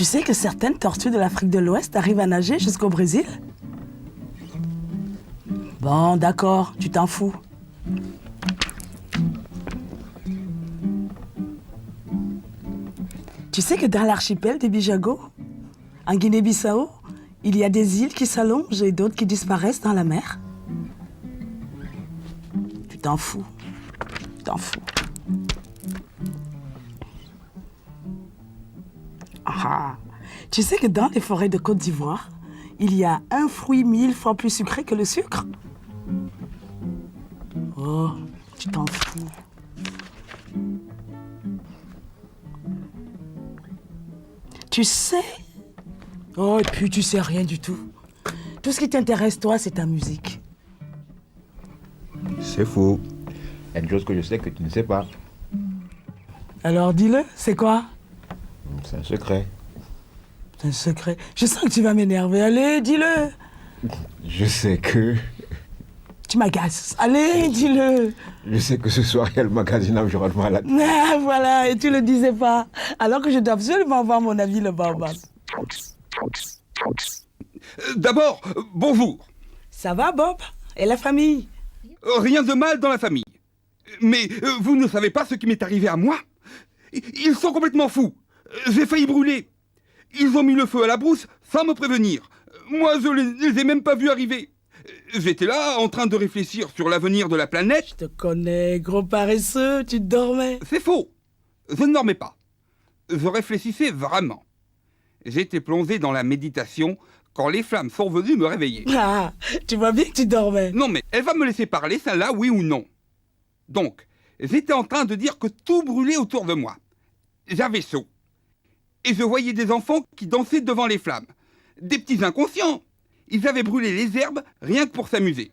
Tu sais que certaines tortues de l'Afrique de l'Ouest arrivent à nager jusqu'au Brésil? Bon, d'accord, tu t'en fous. Tu sais que dans l'archipel des Bijagos, en Guinée-Bissau, il y a des îles qui s'allongent et d'autres qui disparaissent dans la mer? Tu t'en fous. Tu t'en fous. Ah, tu sais que dans les forêts de Côte d'Ivoire, il y a un fruit 1000 fois plus sucré que le sucre? Oh, tu t'en fous. Tu sais? Oh, et puis tu sais rien du tout. Tout ce qui t'intéresse, toi, c'est ta musique. C'est faux. Il y a une chose que je sais que tu ne sais pas. Alors dis-le, c'est quoi? C'est un secret. C'est un secret. Je sens que tu vas m'énerver. Allez, dis-le. Je sais que... Tu m'agaces. Allez, dis-le. Je sais que ce soir, il y a le magazine Environnement à la... Ah, voilà, et tu le disais pas. Alors que je dois absolument avoir mon avis, le baobab. D'abord, bonjour. Ça va, Bob? Et la famille? Rien de mal dans la famille. Mais vous ne savez pas ce qui m'est arrivé à moi? Ils sont complètement fous. J'ai failli brûler. Ils ont mis le feu à la brousse sans me prévenir. Moi, je les ai même pas vus arriver. J'étais là, en train de réfléchir sur l'avenir de la planète. Je te connais, gros paresseux, tu dormais. C'est faux. Je ne dormais pas. Je réfléchissais vraiment. J'étais plongé dans la méditation quand les flammes sont venues me réveiller. Ah, tu vois bien que tu dormais. Non mais, elle va me laisser parler, celle-là, oui ou non? Donc, j'étais en train de dire que tout brûlait autour de moi. J'avais chaud. Et je voyais des enfants qui dansaient devant les flammes. Des petits inconscients. Ils avaient brûlé les herbes rien que pour s'amuser.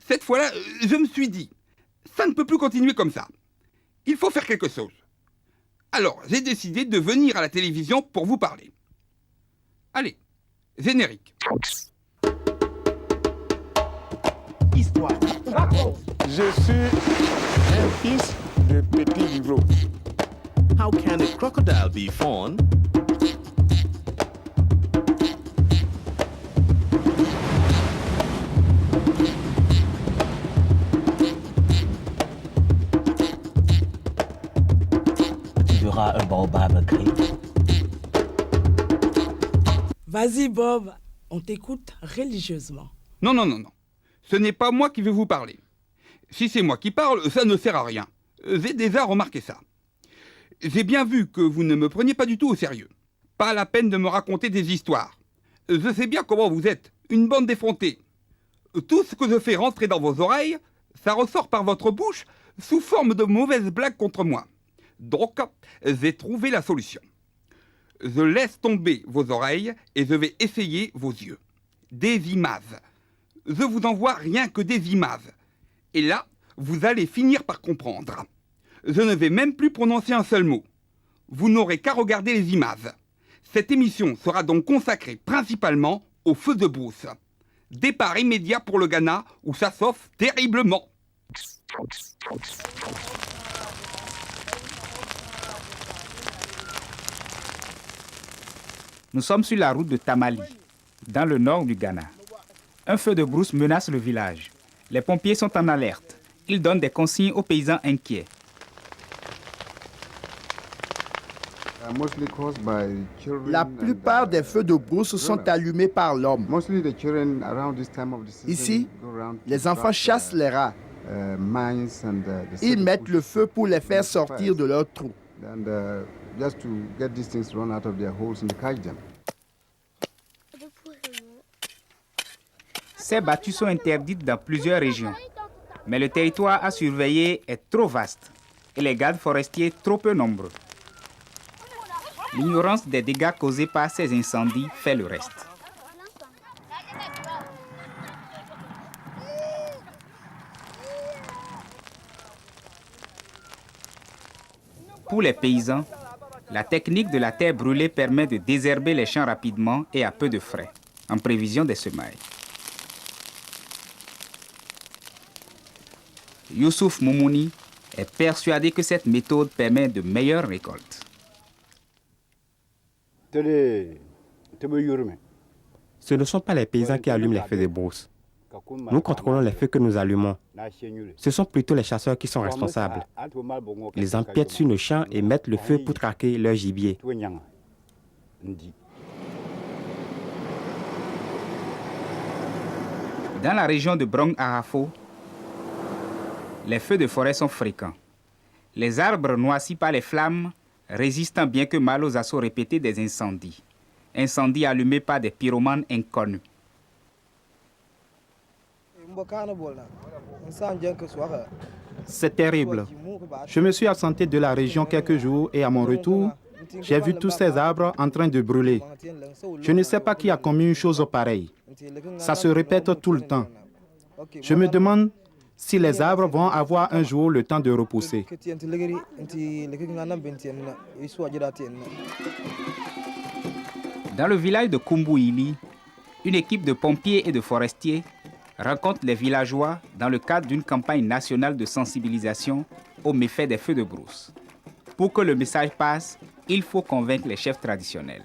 Cette fois-là, je me suis dit, ça ne peut plus continuer comme ça. Il faut faire quelque chose. Alors, j'ai décidé de venir à la télévision pour vous parler. Allez, générique. Histoire. Je suis un fils de petit livreau. How can a crocodile be fawn? Tu verras un baobab gris. Vas-y, Bob, on t'écoute religieusement. Non, non, non, non. Ce n'est pas moi qui vais vous parler. Si c'est moi qui parle, ça ne sert à rien. J'ai déjà remarqué ça. J'ai bien vu que vous ne me preniez pas du tout au sérieux. Pas la peine de me raconter des histoires. Je sais bien comment vous êtes, une bande d'effrontés. Tout ce que je fais rentrer dans vos oreilles, ça ressort par votre bouche sous forme de mauvaises blagues contre moi. Donc, j'ai trouvé la solution. Je laisse tomber vos oreilles et je vais essayer vos yeux. Des images. Je vous envoie rien que des images. Et là, vous allez finir par comprendre. Je ne vais même plus prononcer un seul mot. Vous n'aurez qu'à regarder les images. Cette émission sera donc consacrée principalement au feu de brousse. Départ immédiat pour le Ghana où ça s'offre terriblement. Nous sommes sur la route de Tamale, dans le nord du Ghana. Un feu de brousse menace le village. Les pompiers sont en alerte. Ils donnent des consignes aux paysans inquiets. La plupart des feux de brousse sont allumés par l'homme. Ici, les enfants chassent les rats. Ils mettent le feu pour les faire sortir de leurs trous. Ces battues sont interdites dans plusieurs régions. Mais le territoire à surveiller est trop vaste et les gardes forestiers trop peu nombreux. L'ignorance des dégâts causés par ces incendies fait le reste. Pour les paysans, la technique de la terre brûlée permet de désherber les champs rapidement et à peu de frais, en prévision des semailles. Youssouf Moumouni est persuadé que cette méthode permet de meilleures récoltes. Ce ne sont pas les paysans qui allument les feux de brousse. Nous contrôlons les feux que nous allumons. Ce sont plutôt les chasseurs qui sont responsables. Ils empiètent sur nos champs et mettent le feu pour traquer leur gibier. Dans la région de Brong Ahafo, les feux de forêt sont fréquents. Les arbres noircis par les flammes résistent bien que mal aux assauts répétés des incendies. Incendies allumés par des pyromanes inconnus. C'est terrible. Je me suis absenté de la région quelques jours et à mon retour, j'ai vu tous ces arbres en train de brûler. Je ne sais pas qui a commis une chose pareille. Ça se répète tout le temps. Je me demande si les arbres vont avoir un jour le temps de repousser. Dans le village de Kumbouili, une équipe de pompiers et de forestiers rencontre les villageois dans le cadre d'une campagne nationale de sensibilisation aux méfaits des feux de brousse. Pour que le message passe, il faut convaincre les chefs traditionnels.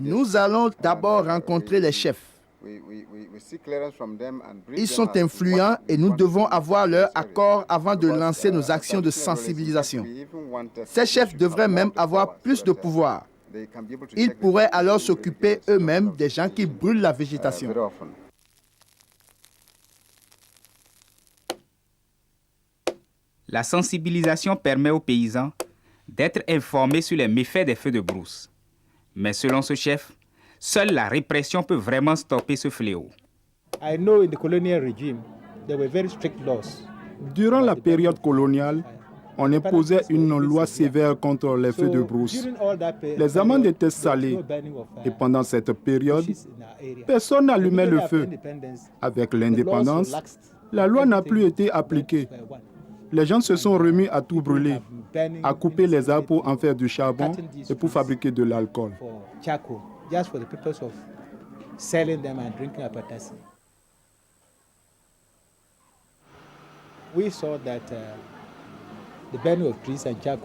Nous allons d'abord rencontrer les chefs. Ils sont influents et nous devons avoir leur accord avant de lancer nos actions de sensibilisation. Ces chefs devraient même avoir plus de pouvoir. Ils pourraient alors s'occuper eux-mêmes des gens qui brûlent la végétation. La sensibilisation permet aux paysans d'être informés sur les méfaits des feux de brousse. Mais selon ce chef, seule la répression peut vraiment stopper ce fléau. Durant la période coloniale, on imposait une loi sévère contre les feux de brousse. Les amendes étaient salées et pendant cette période, personne n'allumait le feu. Avec l'indépendance, la loi n'a plus été appliquée. Les gens se sont remis à tout brûler, à couper les arbres pour en faire du charbon et pour fabriquer de l'alcool.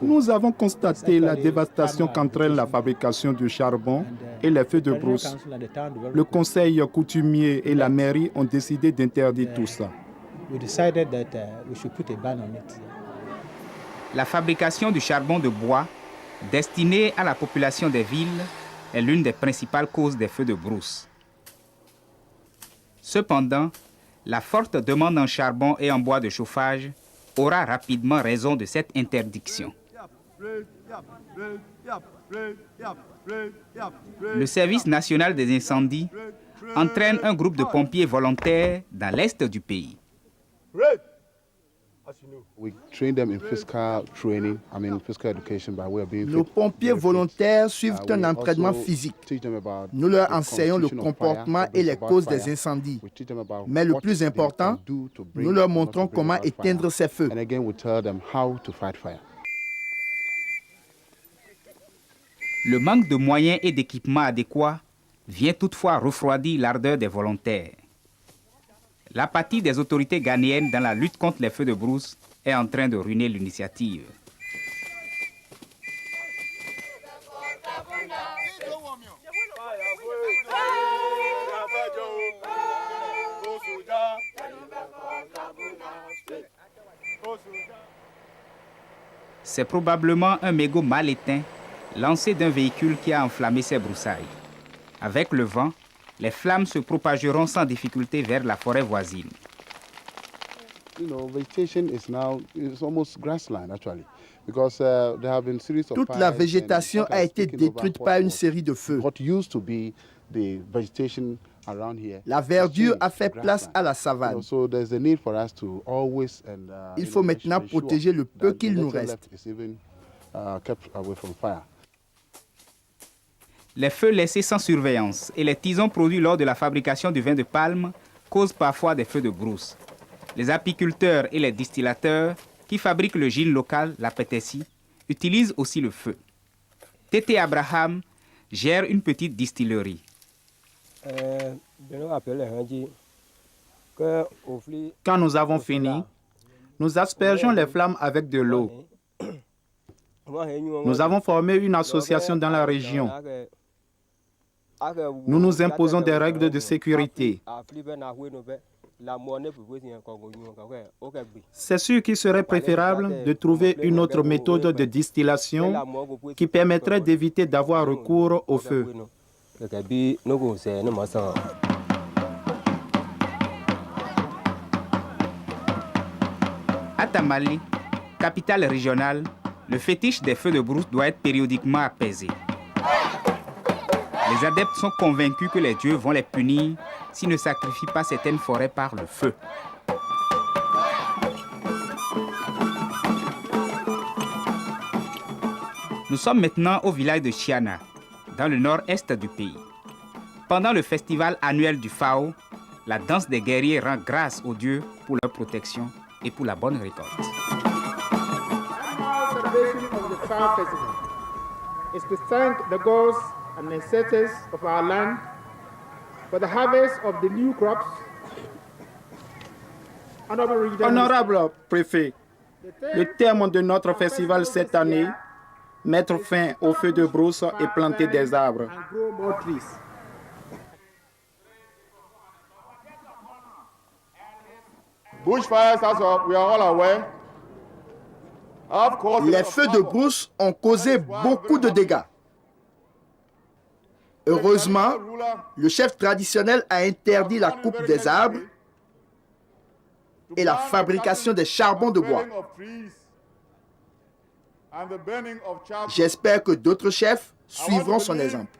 Nous avons constaté la dévastation qu'entraîne la fabrication du charbon et les feux de brousse. Le conseil coutumier et la mairie ont décidé d'interdire tout ça. La fabrication du charbon de bois, destiné à la population des villes, est l'une des principales causes des feux de brousse. Cependant, la forte demande en charbon et en bois de chauffage aura rapidement raison de cette interdiction. Le service national des incendies entraîne un groupe de pompiers volontaires dans l'est du pays. Nos pompiers volontaires suivent un entraînement physique. Nous leur enseignons le comportement et les causes des incendies. Mais le plus important, nous leur montrons comment éteindre ces feux. Le manque de moyens et d'équipements adéquats vient toutefois refroidir l'ardeur des volontaires. L'apathie des autorités ghanéennes dans la lutte contre les feux de brousse est en train de ruiner l'initiative. C'est probablement un mégot mal éteint lancé d'un véhicule qui a enflammé ces broussailles. Avec le vent, les flammes se propageront sans difficulté vers la forêt voisine. Toute la végétation a été détruite par une série de feux. La verdure a fait place à la savane. Il faut maintenant protéger le peu qu'il nous reste. Les feux laissés sans surveillance et les tisons produits lors de la fabrication du vin de palme causent parfois des feux de brousse. Les apiculteurs et les distillateurs qui fabriquent le gin local, la pétessi, utilisent aussi le feu. Tété Abraham gère une petite distillerie. Quand nous avons fini, nous aspergeons les flammes avec de l'eau. Nous avons formé une association dans la région. Nous nous imposons des règles de sécurité. C'est sûr qu'il serait préférable de trouver une autre méthode de distillation qui permettrait d'éviter d'avoir recours au feu. À Tamale, capitale régionale, le fétiche des feux de brousse doit être périodiquement apaisé. Les adeptes sont convaincus que les dieux vont les punir s'ils ne sacrifient pas certaines forêts par le feu. Nous sommes maintenant au village de Chiana, dans le nord-est du pays. Pendant le festival annuel du Fao, la danse des guerriers rend grâce aux dieux pour leur protection et pour la bonne récolte. Is to thank the gods and ancestors of our land for the harvest of the new crops. Honorable préfet, le thème de notre festival cette année, mettre fin au feu de brousse et planter des arbres. Bushfires, as we are all aware. Les feux de brousse ont causé beaucoup de dégâts. Heureusement, le chef traditionnel a interdit la coupe des arbres et la fabrication des charbons de bois. J'espère que d'autres chefs suivront son exemple.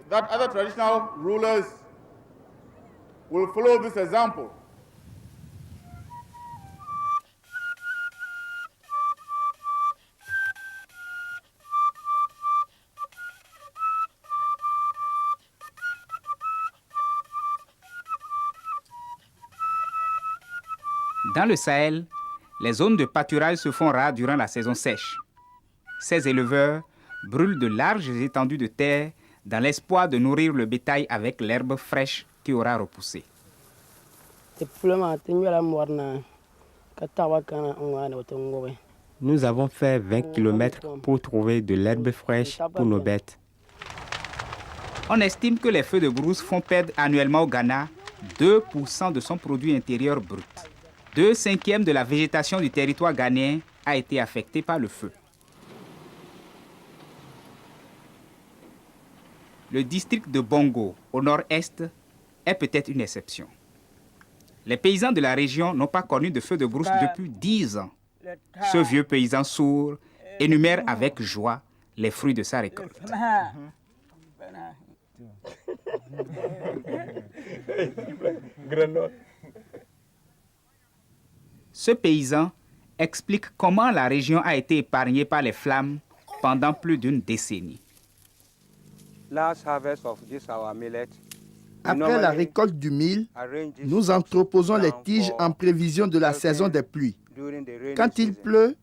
Dans le Sahel, les zones de pâturage se font rares durant la saison sèche. Ces éleveurs brûlent de larges étendues de terre dans l'espoir de nourrir le bétail avec l'herbe fraîche qui aura repoussé. Nous avons fait 20 km pour trouver de l'herbe fraîche pour nos bêtes. On estime que les feux de brousse font perdre annuellement au Ghana 2% de son produit intérieur brut. 2/5 de la végétation du territoire ghanéen a été affectée par le feu. Le district de Bongo, au nord-est, est peut-être une exception. Les paysans de la région n'ont pas connu de feu de brousse depuis 10 ans. Ce vieux paysan sourd énumère avec joie les fruits de sa récolte. Ce paysan explique comment la région a été épargnée par les flammes pendant plus d'une décennie. Après la récolte du mil, nous entreposons les tiges en prévision de la saison des pluies. Quand il pleut,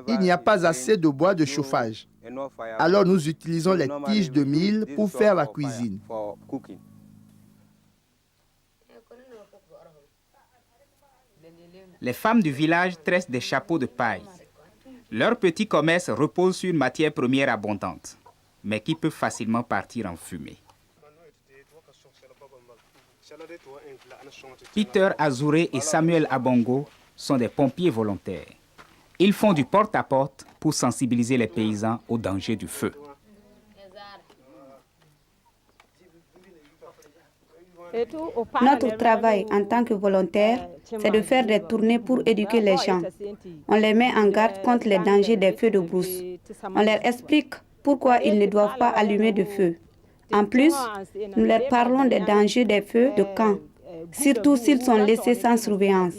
il n'y a pas assez de bois de chauffage. Alors nous utilisons les tiges de mil pour faire la cuisine. Les femmes du village tressent des chapeaux de paille. Leur petit commerce repose sur une matière première abondante, mais qui peut facilement partir en fumée. Peter Azouré et Samuel Abongo sont des pompiers volontaires. Ils font du porte-à-porte pour sensibiliser les paysans au danger du feu. Notre travail en tant que volontaire, c'est de faire des tournées pour éduquer les gens. On les met en garde contre les dangers des feux de brousse. On leur explique pourquoi ils ne doivent pas allumer de feu. En plus, nous leur parlons des dangers des feux de camp, surtout s'ils sont laissés sans surveillance.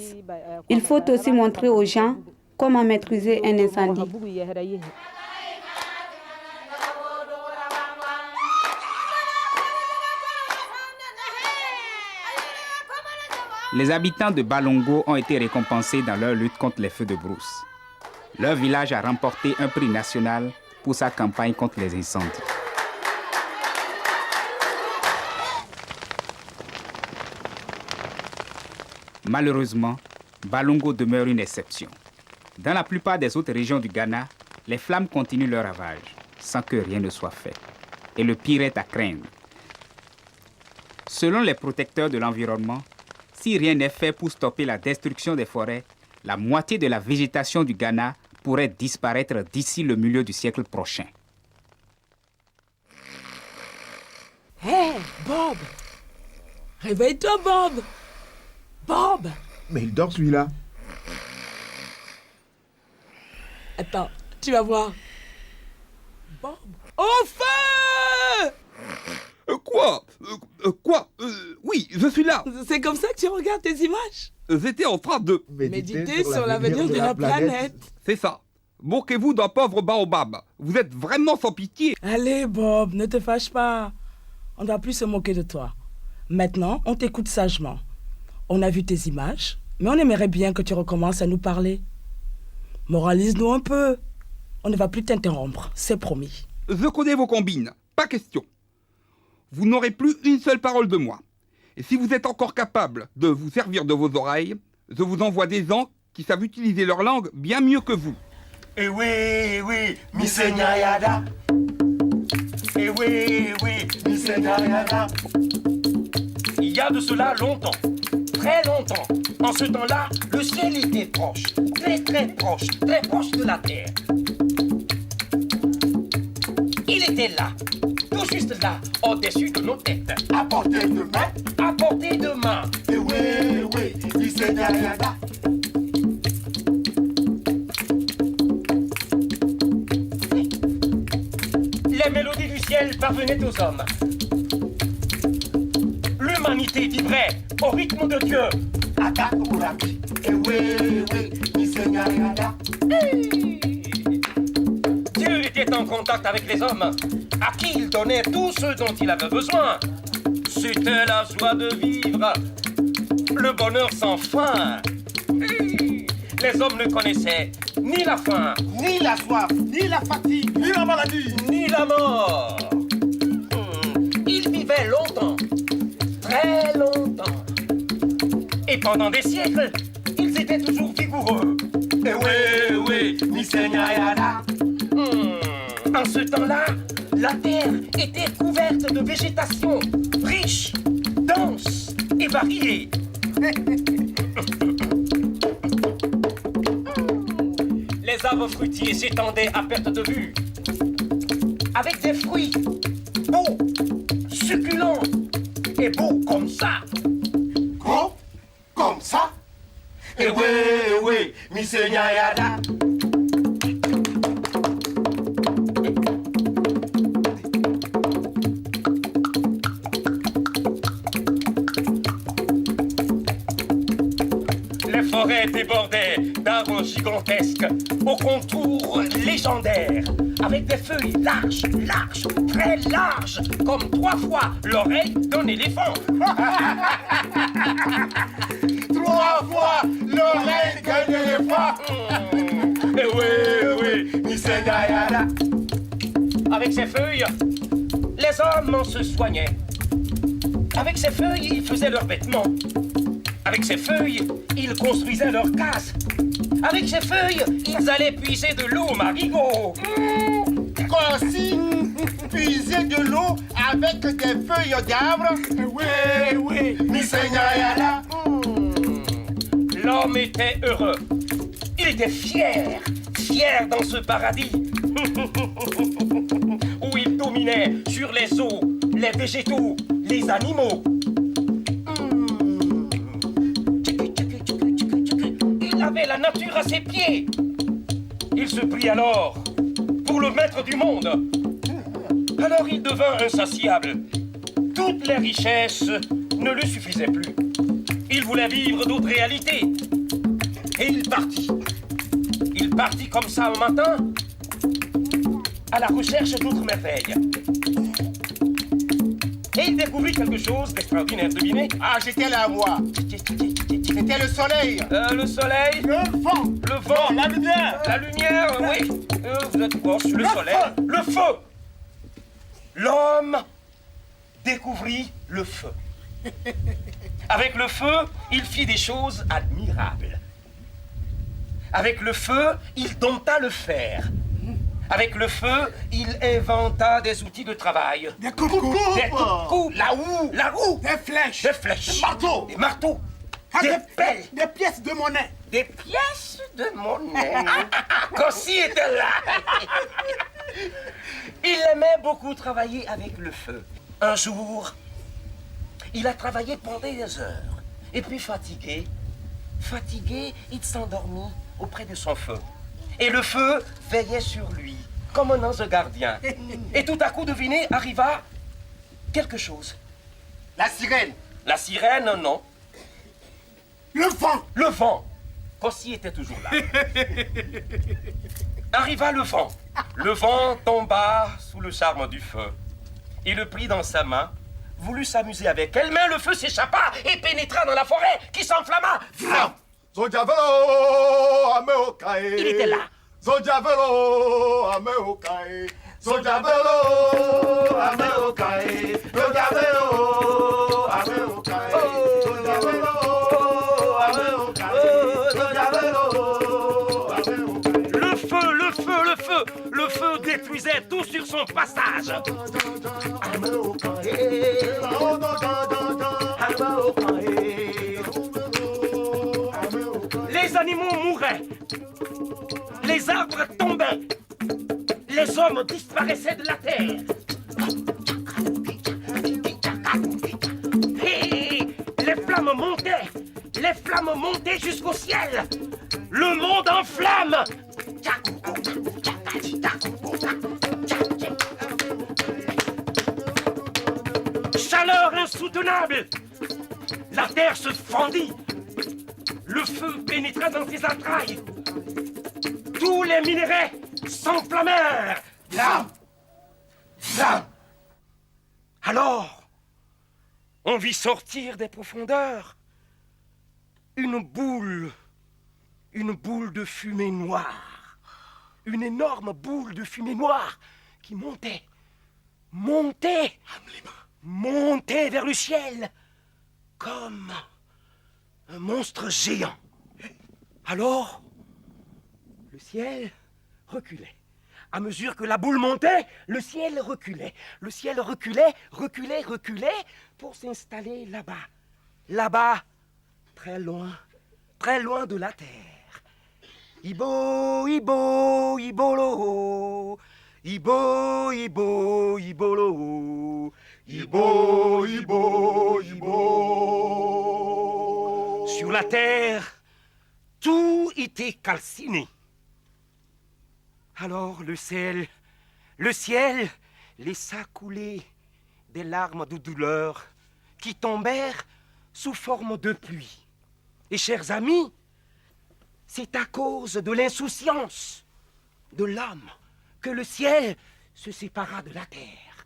Il faut aussi montrer aux gens comment maîtriser un incendie. Les habitants de Balongo ont été récompensés dans leur lutte contre les feux de brousse. Leur village a remporté un prix national pour sa campagne contre les incendies. Malheureusement, Balongo demeure une exception. Dans la plupart des autres régions du Ghana, Les flammes continuent leur ravage, sans que rien ne soit fait. Et le pire est à craindre. Selon les protecteurs de l'environnement, si rien n'est fait pour stopper la destruction des forêts, la moitié de la végétation du Ghana pourrait disparaître d'ici le milieu du siècle prochain. Hé, Bob! Réveille-toi, Bob! Bob! Mais il dort celui-là. Attends, tu vas voir. Bob! Au feu! Quoi? Oui, je suis là. C'est comme ça que tu regardes tes images? J'étais en train de... Méditer sur l'avenir de la planète. C'est ça. Moquez-vous d'un pauvre baobab. Vous êtes vraiment sans pitié. Allez, Bob, ne te fâche pas. On ne doit plus se moquer de toi. Maintenant, on t'écoute sagement. On a vu tes images, mais on aimerait bien que tu recommences à nous parler. Moralise-nous un peu. On ne va plus t'interrompre, c'est promis. Je connais vos combines, pas question. Vous n'aurez plus une seule parole de moi. Et si vous êtes encore capable de vous servir de vos oreilles, je vous envoie des gens qui savent utiliser leur langue bien mieux que vous. Eh oui, Misenyayada. Eh oui, Misenyayada. Il y a de cela longtemps, très longtemps. En ce temps-là, le ciel était proche, très proche de la terre. Il était là, tout juste là, au-dessus de nos têtes. À portée de main, à portée de main. Et oui, Misenyayada. Les mélodies du ciel parvenaient aux hommes. L'humanité vibrait au rythme de Dieu. Dieu était en contact avec les hommes, à qui il donnait tout ce dont il avait besoin. C'était la joie de vivre, le bonheur sans fin. Les hommes ne connaissaient ni la faim, ni la soif, ni la fatigue, ni la maladie, ni la mort. Ils vivaient longtemps, très longtemps. Et pendant des siècles, ils étaient toujours vigoureux. Et oui, Misenyayada. En ce temps-là, la terre était couverte de végétation, riche, dense et variée. Les arbres fruitiers s'étendaient à perte de vue, avec des fruits beaux, succulents et beaux comme ça. Gros comme ça. Et oui, Misenyayada. Les forêts débordaient d'arbres gigantesques aux contours légendaires, avec des feuilles larges, très larges, comme 3 fois l'oreille d'un éléphant. 3 fois l'oreille d'un éléphant. Et oui, Misenyayada. Avec ces feuilles, les hommes se soignaient. Avec ces feuilles, ils faisaient leurs vêtements. Avec ces feuilles, ils construisaient leurs cases. Avec ces feuilles, ils allaient puiser de l'eau, Marigot. Aussi, puiser de l'eau avec des feuilles d'arbre. Oui, Misenyayada. L'homme était heureux. Il était fier dans ce paradis où il dominait sur les eaux, les végétaux, les animaux. Il avait la nature à ses pieds. Il se prit alors pour le maître du monde. Alors il devint insatiable. Toutes les richesses ne lui suffisaient plus. Il voulait vivre d'autres réalités. Et il partit. Il partit comme ça un matin, à la recherche d'autres merveilles. Et il découvrit quelque chose d'extraordinaire. Devinez? Ah, j'étais là, moi. C'était le soleil. Le soleil. Le vent. Le vent. Non, la lumière. La lumière, oui. Vous êtes proche. Le soleil. Feu. Le feu. L'homme découvrit le feu. Avec le feu, il fit des choses admirables. Avec le feu, il dompta le fer. Avec le feu, il inventa des outils de travail. Des coupe-coupes. Des coupe-coupes. La roue. La roue. Des flèches. Des flèches. Des marteaux. Des marteaux. Ah, Des pelles. Des pièces de monnaie. Des pièces de monnaie. Cossi était là. Il aimait beaucoup travailler avec le feu. Un jour, il a travaillé pendant des heures. Et puis fatigué, il s'endormit auprès de son feu. Et le feu veillait sur lui, comme un ange gardien. Et tout à coup, devinez, arriva quelque chose. La sirène. La sirène, non. Le vent. Le vent. Cossi était toujours là. Arriva le vent. Le vent tomba sous le charme du feu. Il le prit dans sa main, voulut s'amuser avec elle, mais le feu s'échappa et pénétra dans la forêt qui s'enflamma. Vlam! Il était là. Le feu détruisait tout sur son passage. Les animaux mouraient. Les arbres tombaient. Les hommes disparaissaient de la terre. Et les flammes montaient. Les flammes montaient jusqu'au ciel. Le monde en flammes. Chaleur insoutenable. La terre se fendit. Le feu pénétra dans ses entrailles. Tous les minéraux s'enflammèrent. Flamme! Flamme! Alors, on vit sortir des profondeurs une boule de fumée noire. Une énorme boule de fumée noire qui montait vers le ciel comme un monstre géant. Alors, le ciel reculait. À mesure que la boule montait, le ciel reculait. Le ciel reculait pour s'installer là-bas. Là-bas, très loin de la terre. Ibo, ibo, ibolo. Ibo, ibo, ibolo. Ibo, ibo, ibo. Sur la terre, tout était calciné. Alors le ciel laissa couler des larmes de douleur qui tombèrent sous forme de pluie. Et chers amis, c'est à cause de l'insouciance de l'homme que le ciel se sépara de la terre.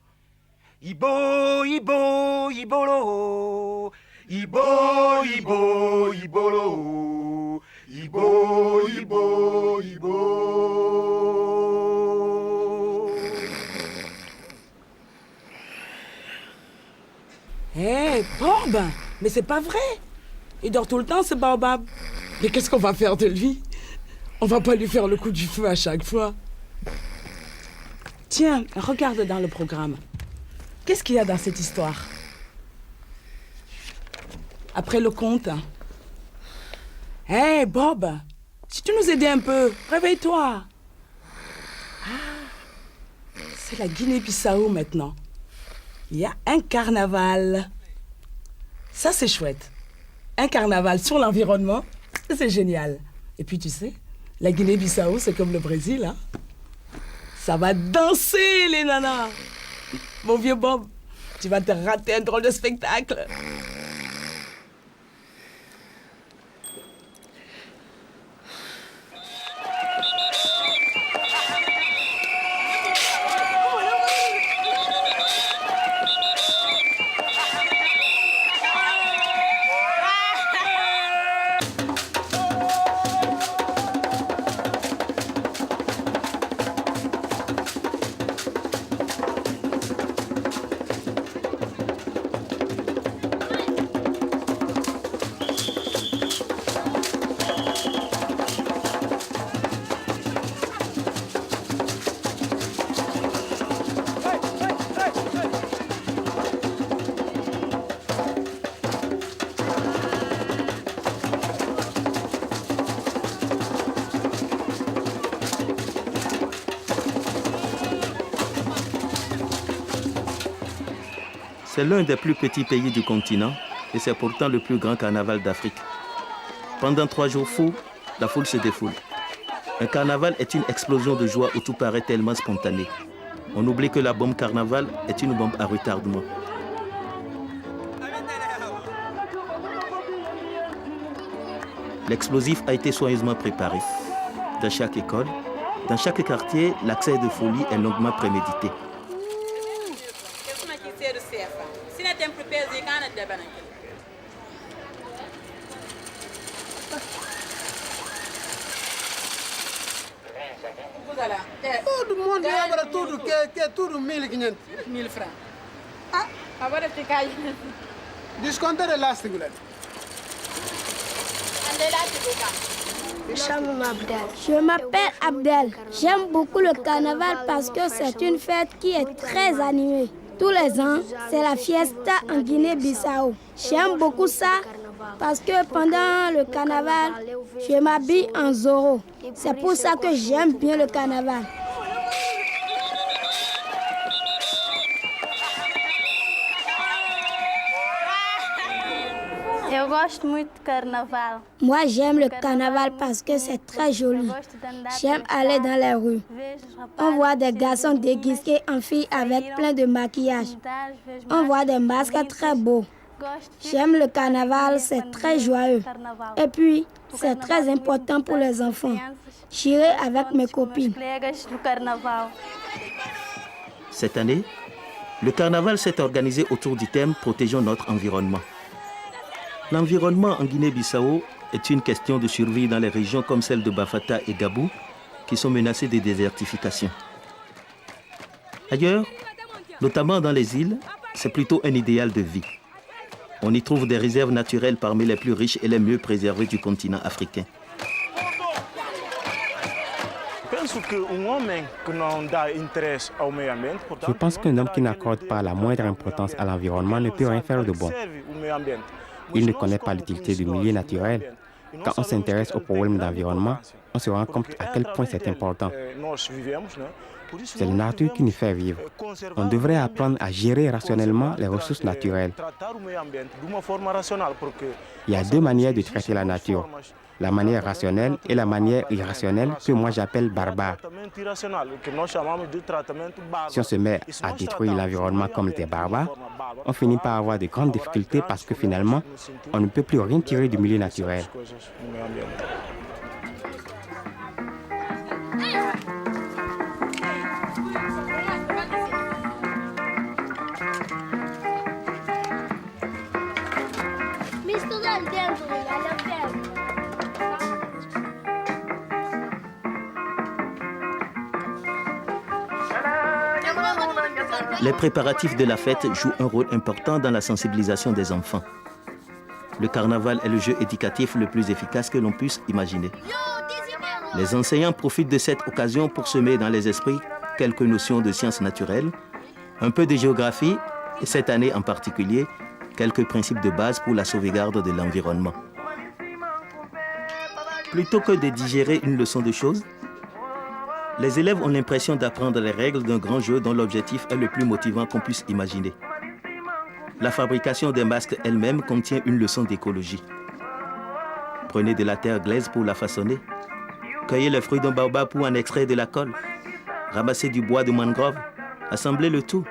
Ibo, ibo, ibolo. Ibo, ibo, ibolo. Ibo, ibo, ibo. Hé, Bob, mais c'est pas vrai. Il dort tout le temps, ce baobab. Mais qu'est-ce qu'on va faire de lui? On va pas lui faire le coup du feu à chaque fois. Tiens, regarde dans le programme. Qu'est-ce qu'il y a dans cette histoire? Après le conte. Hé, Bob, si tu nous aidais un peu, réveille-toi. Ah, c'est la Guinée-Bissau maintenant. Il y a un carnaval. Ça, c'est chouette. Un carnaval sur l'environnement, c'est génial. Et puis, tu sais, la Guinée-Bissau, c'est comme le Brésil, hein. Ça va danser, les nanas. Mon vieux Bob, tu vas te rater un drôle de spectacle. C'est l'un des plus petits pays du continent et c'est pourtant le plus grand carnaval d'Afrique. Pendant 3 jours fous, la foule se défoule. Un carnaval est une explosion de joie où tout paraît tellement spontané. On oublie que la bombe carnaval est une bombe à retardement. L'explosif a été soigneusement préparé. Dans chaque école, dans chaque quartier, l'accès de folie est longuement prémédité. Todo mundo lembra tudo que é tudo 1.500. 1.000 francs. Ah, agora fica aí. Desconto é elástico, né? Je m'appelle Abdel. J'aime beaucoup le carnaval parce que c'est une fête qui est très animée. Tous les ans, c'est la fiesta en Guinée-Bissau. J'aime beaucoup ça parce que pendant le carnaval, je m'habille en Zoro. C'est pour ça que j'aime bien le carnaval. Moi, j'aime le carnaval parce que c'est très joli. J'aime aller dans les rues. On voit des garçons déguisés en filles avec plein de maquillage. On voit des masques très beaux. J'aime le carnaval, c'est très joyeux. Et puis, c'est très important pour les enfants. J'irai avec mes copines. Cette année, le carnaval s'est organisé autour du thème « Protégeons notre environnement ». L'environnement en Guinée-Bissau est une question de survie dans les régions comme celle de Bafata et Gabou, qui sont menacées de désertification. Ailleurs, notamment dans les îles, c'est plutôt un idéal de vie. On y trouve des réserves naturelles parmi les plus riches et les mieux préservées du continent africain. Je pense qu'un homme qui n'accorde pas la moindre importance à l'environnement ne peut rien faire de bon. Il ne connaît pas l'utilité du milieu naturel. Quand on s'intéresse aux problèmes d'environnement, on se rend compte à quel point c'est important. C'est la nature qui nous fait vivre. On devrait apprendre à gérer rationnellement les ressources naturelles. Il y a 2 manières de traiter la nature. La manière rationnelle et la manière irrationnelle que moi j'appelle barbare. Si on se met à détruire l'environnement comme des barbares, on finit par avoir de grandes difficultés parce que finalement, on ne peut plus rien tirer du milieu naturel. Les préparatifs de la fête jouent un rôle important dans la sensibilisation des enfants. Le carnaval est le jeu éducatif le plus efficace que l'on puisse imaginer. Les enseignants profitent de cette occasion pour semer dans les esprits quelques notions de sciences naturelles, un peu de géographie et cette année en particulier, quelques principes de base pour la sauvegarde de l'environnement. Plutôt que de digérer une leçon de choses, les élèves ont l'impression d'apprendre les règles d'un grand jeu dont l'objectif est le plus motivant qu'on puisse imaginer. La fabrication des masques elle-même contient une leçon d'écologie. Prenez de la terre glaise pour la façonner. Cueillez les fruits d'un baobab pour en extraire de la colle. Ramassez du bois de mangrove. Assemblez le tout.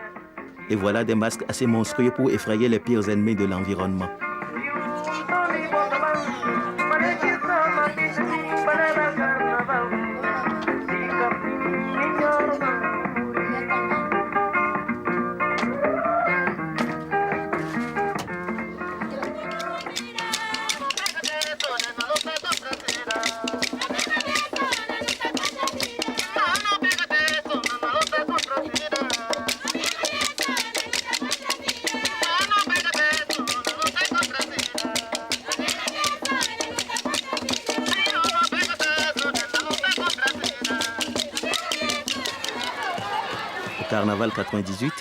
Et voilà des masques assez monstrueux pour effrayer les pires ennemis de l'environnement. Carnaval 98,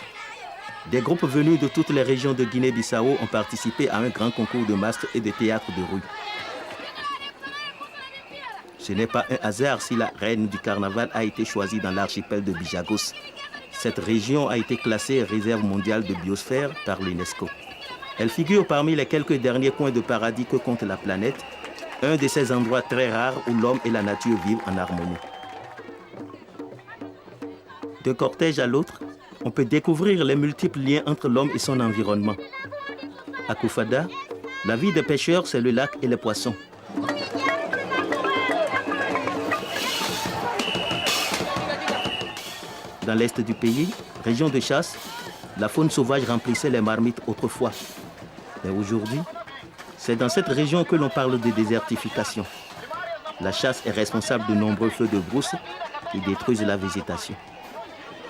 des groupes venus de toutes les régions de Guinée-Bissau ont participé à un grand concours de masques et de théâtre de rue. Ce n'est pas un hasard si la reine du carnaval a été choisie dans l'archipel de Bijagos, Cette région a été classée réserve mondiale de biosphère par l'UNESCO. Elle figure parmi les quelques derniers coins de paradis que compte la planète, un de ces endroits très rares où l'homme et la nature vivent en harmonie. D'un cortège à l'autre, on peut découvrir les multiples liens entre l'homme et son environnement. À Koufada, la vie des pêcheurs, c'est le lac et les poissons. Dans l'est du pays, région de chasse, la faune sauvage remplissait les marmites autrefois. Mais aujourd'hui, c'est dans cette région que l'on parle de désertification. La chasse est responsable de nombreux feux de brousse qui détruisent la végétation.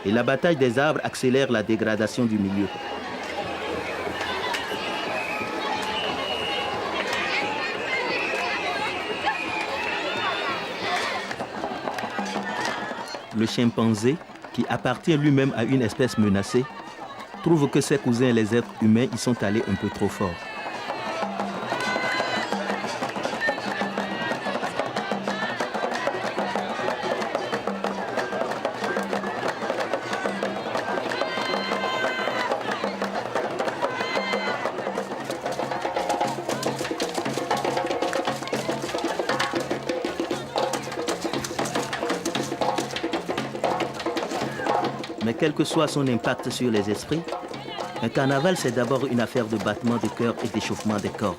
Et l'abattage des arbres accélère la dégradation du milieu. Le chimpanzé, qui appartient lui-même à une espèce menacée, trouve que ses cousins les êtres humains y sont allés un peu trop fort. Mais quel que soit son impact sur les esprits, un carnaval, c'est d'abord une affaire de battement de cœur et d'échauffement des corps.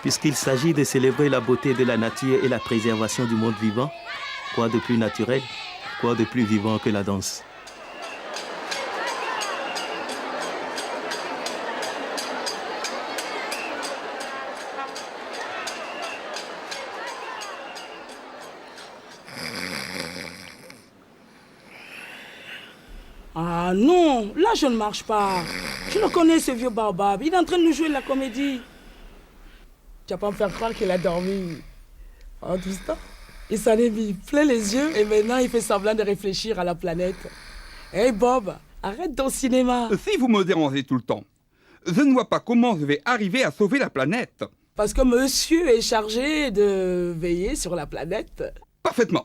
Puisqu'il s'agit de célébrer la beauté de la nature et la préservation du monde vivant, quoi de plus naturel, quoi de plus vivant que la danse? Ah non, là je ne marche pas. Je le connais ce vieux baobab, il est en train de nous jouer de la comédie. Tu vas pas me faire croire qu'il a dormi. En tout ce temps, il s'en est mis plein les yeux et maintenant il fait semblant de réfléchir à la planète. Hey Bob, arrête ton cinéma. Si vous me dérangez tout le temps, je ne vois pas comment je vais arriver à sauver la planète. Parce que monsieur est chargé de veiller sur la planète. Parfaitement.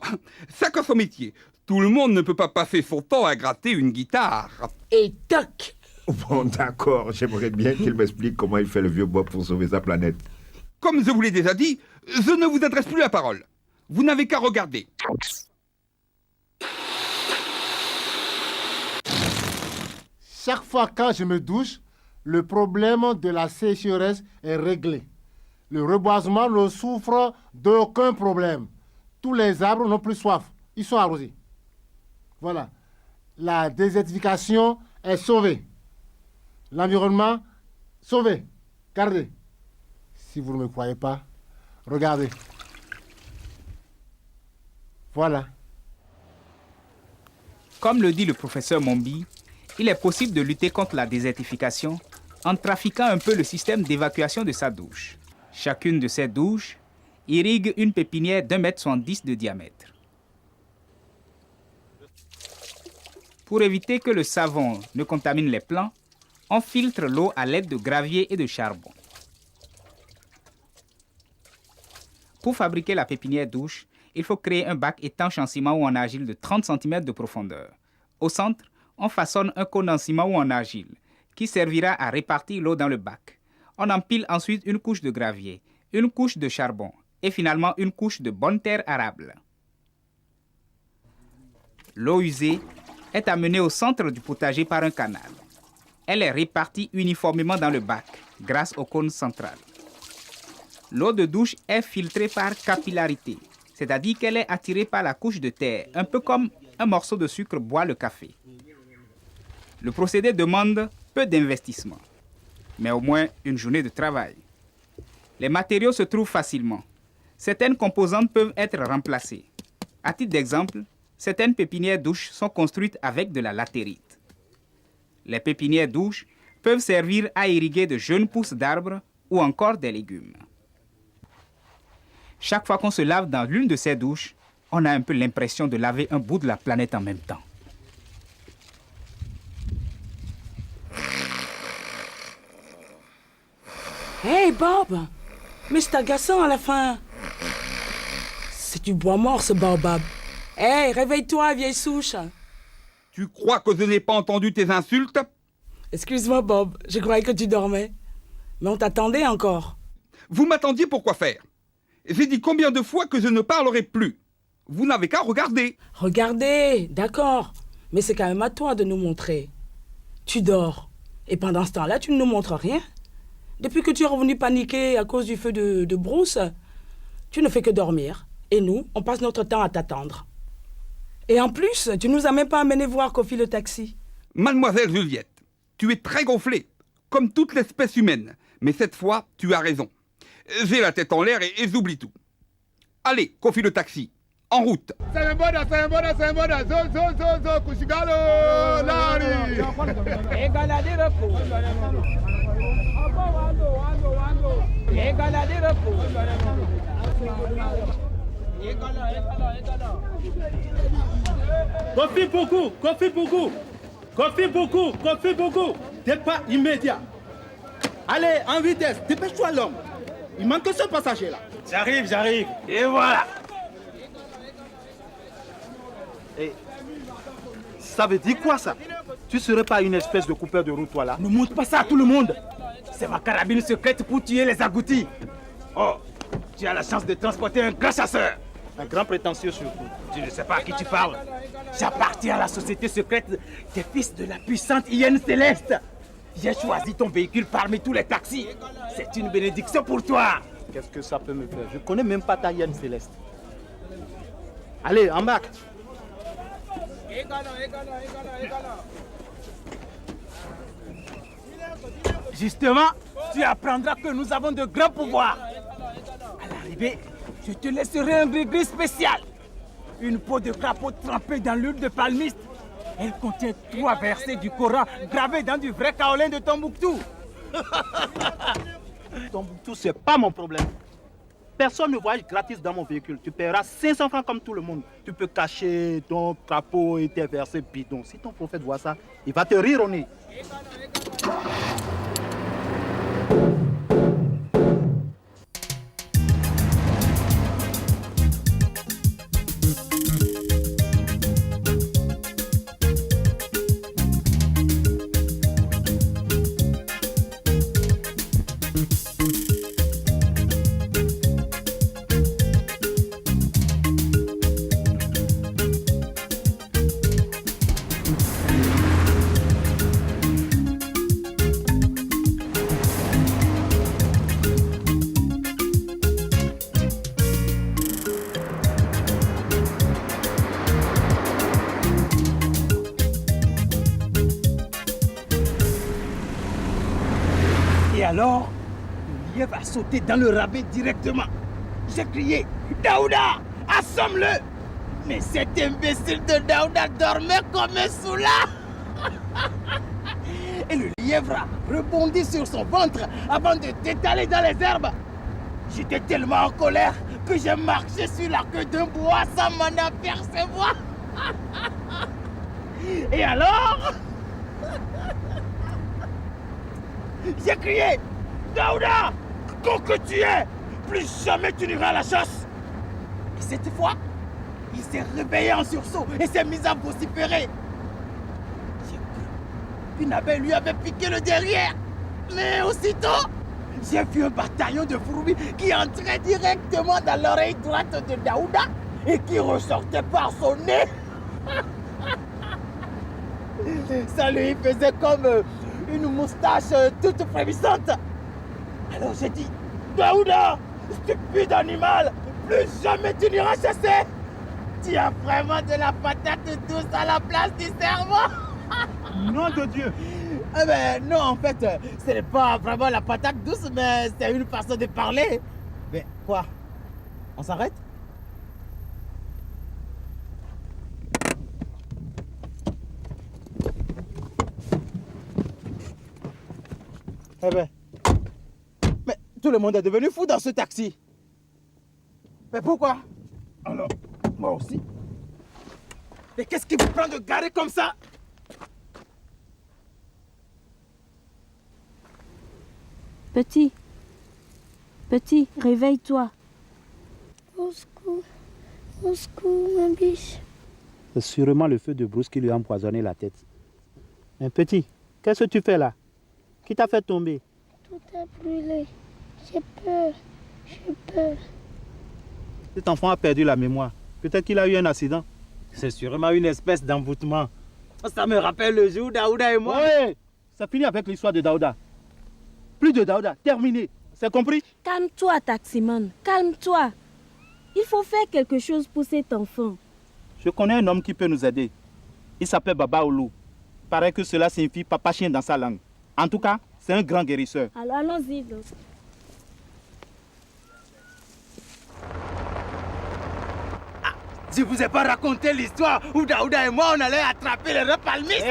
Chacun son métier. Tout le monde ne peut pas passer son temps à gratter une guitare. Et toc. Bon, d'accord, j'aimerais bien qu'il m'explique comment il fait le vieux Bob pour sauver sa planète. Comme je vous l'ai déjà dit, je ne vous adresse plus la parole. Vous n'avez qu'à regarder. Chaque fois quand je me douche, le problème de la sécheresse est réglé. Le reboisement ne souffre d'aucun problème. Tous les arbres n'ont plus soif. Ils sont arrosés. Voilà. La désertification est sauvée. L'environnement, sauvé. Gardez. Si vous ne me croyez pas, regardez. Voilà. Comme le dit le professeur Mombi, il est possible de lutter contre la désertification en trafiquant un peu le système d'évacuation de sa douche. Chacune de ces douches irrigue une pépinière d'1,70 m de diamètre. Pour éviter que le savon ne contamine les plants, on filtre l'eau à l'aide de gravier et de charbon. Pour fabriquer la pépinière douche, il faut créer un bac étanche en ciment ou en argile de 30 cm de profondeur. Au centre, on façonne un cône en ciment ou en argile qui servira à répartir l'eau dans le bac. On empile ensuite une couche de gravier, une couche de charbon et finalement une couche de bonne terre arable. L'eau usée est amenée au centre du potager par un canal. Elle est répartie uniformément dans le bac grâce au cône central. L'eau de douche est filtrée par capillarité, c'est-à-dire qu'elle est attirée par la couche de terre, un peu comme un morceau de sucre boit le café. Le procédé demande peu d'investissement, mais au moins une journée de travail. Les matériaux se trouvent facilement. Certaines composantes peuvent être remplacées. À titre d'exemple, certaines pépinières douches sont construites avec de la latérite. Les pépinières douches peuvent servir à irriguer de jeunes pousses d'arbres ou encore des légumes. Chaque fois qu'on se lave dans l'une de ces douches, on a un peu l'impression de laver un bout de la planète en même temps. Hey Bob, mais c'est agaçant à la fin. C'est du bois mort ce baobab. Hey, réveille-toi, vieille souche. Tu crois que je n'ai pas entendu tes insultes? Excuse-moi Bob, je croyais que tu dormais. Mais on t'attendait encore. Vous m'attendiez pour quoi faire? J'ai dit combien de fois que je ne parlerai plus? Vous n'avez qu'à regarder. Regardez, d'accord. Mais c'est quand même à toi de nous montrer. Tu dors. Et pendant ce temps-là, tu ne nous montres rien. Depuis que tu es revenu paniquer à cause du feu de brousse, tu ne fais que dormir. Et nous, on passe notre temps à t'attendre. Et en plus, tu nous as même pas amené voir Kofi le taxi. Mademoiselle Juliette, tu es très gonflée, comme toute l'espèce humaine. Mais cette fois, tu as raison. J'ai la tête en l'air et j'oublie tout. Allez, Kofi le taxi, en route. Kofi beaucoup, Kofi beaucoup, Kofi beaucoup, Kofi beaucoup. Départ immédiat. Allez, en vitesse, dépêche-toi l'homme. Il manque que ce passager-là. J'arrive. Et voilà. Et ça veut dire quoi ça? Tu serais pas une espèce de coupeur de route, toi là? Ne montre pas ça à tout le monde. C'est ma carabine secrète pour tuer les agoutis. Oh, tu as la chance de transporter un grand chasseur. Un grand prétentieux surtout. Tu ne sais pas à qui tu parles. J'appartiens à la société secrète des fils de la puissante hyène céleste. J'ai choisi ton véhicule parmi tous les taxis. C'est une bénédiction pour toi. Qu'est-ce que ça peut me faire? Je connais même pas ta hyène céleste. Allez, embarque. Justement, tu apprendras que nous avons de grands pouvoirs. À l'arrivée, je te laisserai un gris spécial. Une peau de crapaud trempée dans l'huile de palmiste. Elle contient 3 versets du Coran gravés dans du vrai kaolin de Tombouctou. Tombouctou, c'est pas mon problème. Personne ne voyage gratis dans mon véhicule. Tu paieras 500 francs comme tout le monde. Tu peux cacher ton crapaud et tes versets bidons. Si ton prophète voit ça, il va te rire au nez. Alors, le lièvre a sauté dans le rabais directement. J'ai crié « Daouda, assomme-le » Mais cet imbécile de Daouda dormait comme un soulard. Et le lièvre a rebondi sur son ventre avant de t'étaler dans les herbes. J'étais tellement en colère que j'ai marché sur la queue d'un bois sans m'en apercevoir. Et alors j'ai crié « Daouda, con que tu es, plus jamais tu n'iras à la chasse !» Et cette fois, il s'est réveillé en sursaut et s'est mis à vociférer. J'ai cru qu'une abeille lui avait piqué le derrière. Mais aussitôt, j'ai vu un bataillon de fourmis qui entrait directement dans l'oreille droite de Daouda et qui ressortait par son nez. Ça lui faisait comme une moustache toute frémissante. Alors j'ai dit, Daouda, stupide animal, plus jamais tu n'iras chasser. Tu as vraiment de la patate douce à la place du cerveau. Nom de Dieu. Eh ben non, en fait, ce n'est pas vraiment la patate douce, mais c'est une façon de parler. Mais quoi? On s'arrête? Eh ben, mais tout le monde est devenu fou dans ce taxi. Mais pourquoi? Alors, moi aussi. Mais qu'est-ce qui vous prend de garer comme ça? Petit, réveille-toi. Au secours, ma biche. C'est sûrement le feu de brousse qui lui a empoisonné la tête. Mais petit, qu'est-ce que tu fais là? Qui t'a fait tomber? Tout a brûlé. J'ai peur. Cet enfant a perdu la mémoire. Peut-être qu'il a eu un accident. C'est sûrement une espèce d'envoûtement. Ça me rappelle le jour où Daouda et moi... Oui, ça finit avec l'histoire de Daouda. Plus de Daouda, terminé. C'est compris? Calme-toi, taximan. Calme-toi. Il faut faire quelque chose pour cet enfant. Je connais un homme qui peut nous aider. Il s'appelle Baba Oulou. Paraît que cela signifie papa chien dans sa langue. En tout cas, c'est un grand guérisseur. Alors allons-y donc. Je vous ai pas raconté l'histoire où Daouda et moi on allait attraper les repalmistes.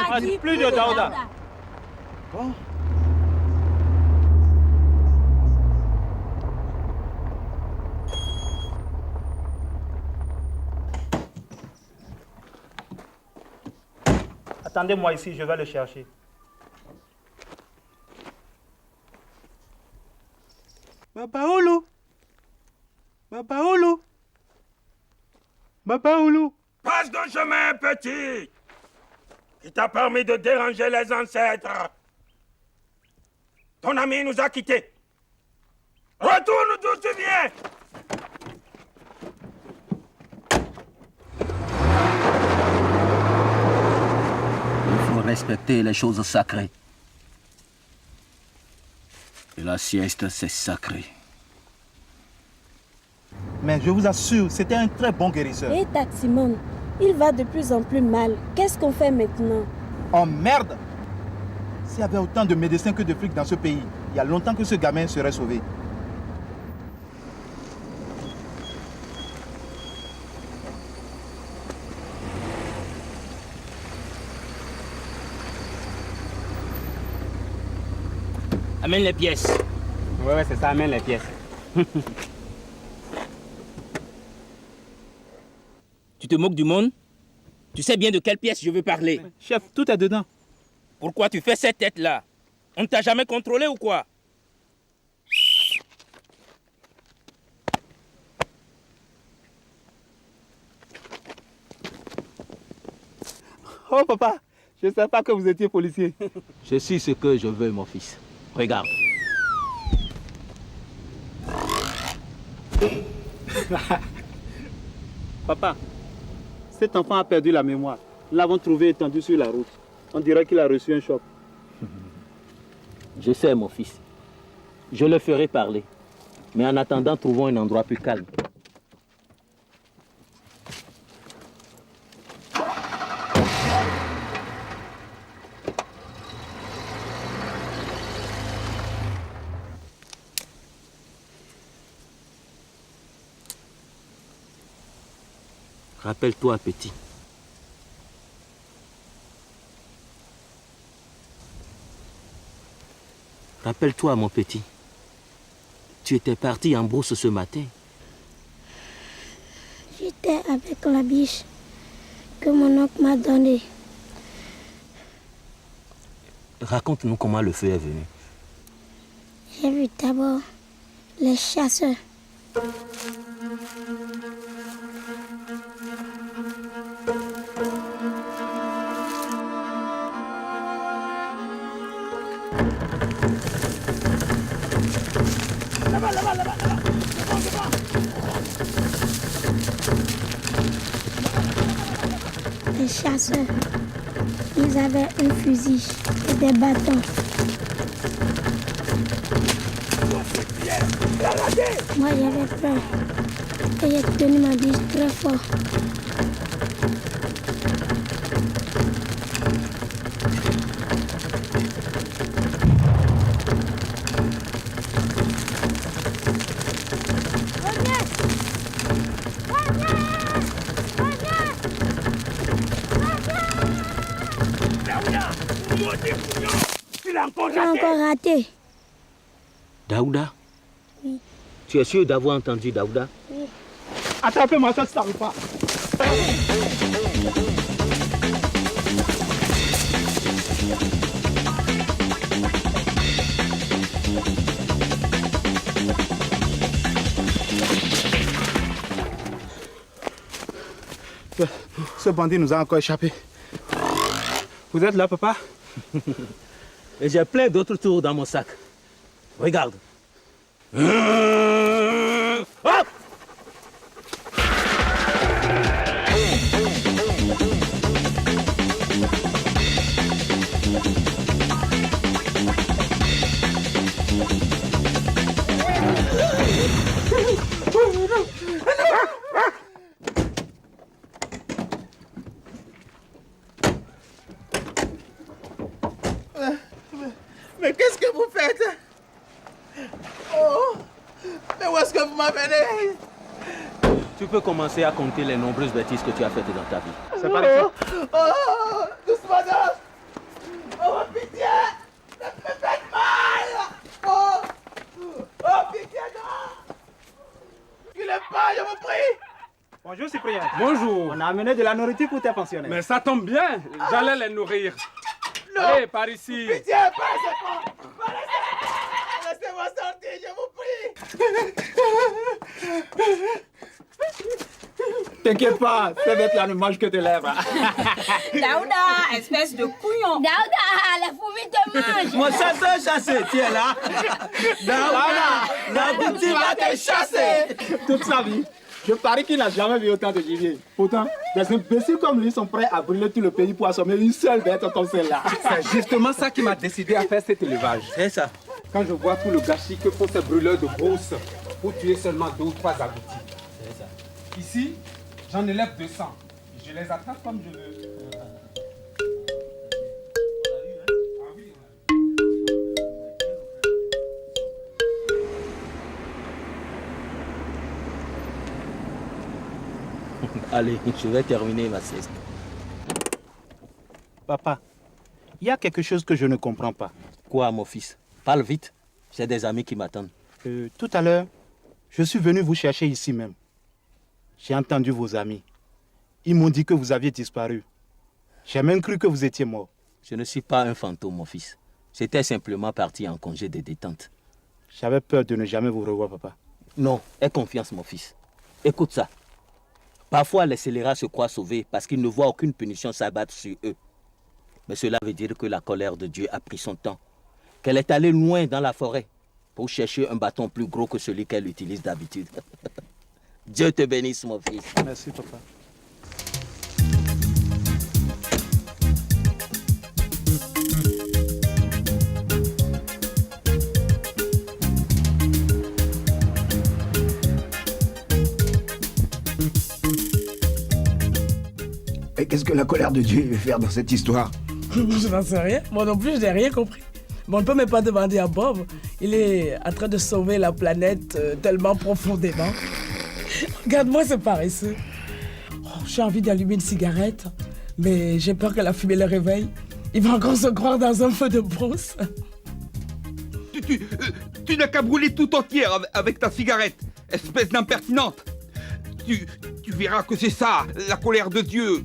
On a dit plus de Daouda. Bon. Attendez-moi ici, je vais le chercher. Baba Oulou. Baba Oulou. Baba Oulou. Passe ton chemin, petit. Qui t'a permis de déranger les ancêtres. Ton ami nous a quittés. Retourne d'où tu viens. Il faut respecter les choses sacrées. Et la sieste, c'est sacré. Mais je vous assure, c'était un très bon guérisseur. Hé, taximan, il va de plus en plus mal. Qu'est-ce qu'on fait maintenant? Oh merde! S'il y avait autant de médecins que de flics dans ce pays, il y a longtemps que ce gamin serait sauvé. Amène les pièces. Ouais, c'est ça, amène les pièces. Tu te moques du monde? Tu sais bien de quelle pièce je veux parler. Chef, tout est dedans. Pourquoi tu fais cette tête-là? On ne t'a jamais contrôlé ou quoi? Oh papa, je ne savais pas que vous étiez policier. Je suis ce que je veux, mon fils. Regarde. Papa, cet enfant a perdu la mémoire. Nous l'avons trouvé étendu sur la route. On dirait qu'il a reçu un choc. Je sais, mon fils. Je le ferai parler. Mais en attendant, trouvons un endroit plus calme. Rappelle-toi, petit. Rappelle-toi, mon petit. Tu étais parti en brousse ce matin. J'étais avec la biche que mon oncle m'a donnée. Raconte-nous comment le feu est venu. J'ai vu d'abord les chasseurs. Les chasseurs, ils avaient un fusil et des bâtons. Moi j'avais peur et j'ai tenu ma biche très fort. Tu l'as encore J'ai encore raté. Daouda? Oui. Tu es sûr d'avoir entendu Daouda? Oui. Attrapez-moi, ça ne s'arrive pas. Ce bandit nous a encore échappé. Vous êtes là, papa? Et j'ai plein d'autres tours dans mon sac. Regarde. Hop! Mais qu'est-ce que vous faites? Oh! Mais où est-ce que vous m'amenez? Tu peux commencer à compter les nombreuses bêtises que tu as faites dans ta vie. C'est pas ici. Oh! Doucement, non! Oh, pitié! Ne me faites mal! Oh! Oh, pitié, non! Tu l'aimes pas, je vous prie! Bonjour, Cyprien. Bonjour. On a amené de la nourriture pour tes pensionnaires. Mais ça tombe bien, j'allais les nourrir. Non. Allez, par ici. Pitié, pas! Laissez-moi sortir, je vous prie! T'inquiète pas, ce bête-là ne mange que des lèvres. Daouda, espèce de couillon. Daouda, la fourmi te mange. Mon chasseur chassé, tu es là? Daouda, la boutique va te chasser. Toute sa vie, je parie qu'il n'a jamais vu autant de gibier. Pourtant, des imbéciles comme lui sont prêts à brûler tout le pays pour assommer une seule bête comme celle-là. C'est justement ça qui m'a décidé à faire cet élevage. C'est ça. Quand je vois tout le gâchis que font ces brûleurs de brousse pour tuer seulement 2 ou 3 abrutis. C'est ça. Ici, j'en élève 200. Je les attrape comme je veux. Allez, je vais terminer ma sieste. Papa, il y a quelque chose que je ne comprends pas. Quoi, mon fils? Parle vite. J'ai des amis qui m'attendent. Tout à l'heure, je suis venu vous chercher ici même. J'ai entendu vos amis. Ils m'ont dit que vous aviez disparu. J'ai même cru que vous étiez mort. Je ne suis pas un fantôme, mon fils. J'étais simplement parti en congé de détente. J'avais peur de ne jamais vous revoir, papa. Non, aie confiance, mon fils. Écoute ça. Parfois, les scélérats se croient sauvés parce qu'ils ne voient aucune punition s'abattre sur eux. Mais cela veut dire que la colère de Dieu a pris son temps. Qu'elle est allée loin dans la forêt pour chercher un bâton plus gros que celui qu'elle utilise d'habitude. Dieu te bénisse, mon fils. Merci, papa. Et qu'est-ce que la colère de Dieu veut faire dans cette histoire? Je n'en sais rien. Moi non plus, je n'ai rien compris. Mais on ne peut même pas demander à Bob. Il est en train de sauver la planète tellement profondément. Regarde-moi ce paresseux. Oh, j'ai envie d'allumer une cigarette, mais j'ai peur que la fumée le réveille. Il va encore se croire dans un feu de brousse. Tu n'as qu'à brûler tout entière avec ta cigarette, espèce d'impertinente. Tu verras que c'est ça, la colère de Dieu.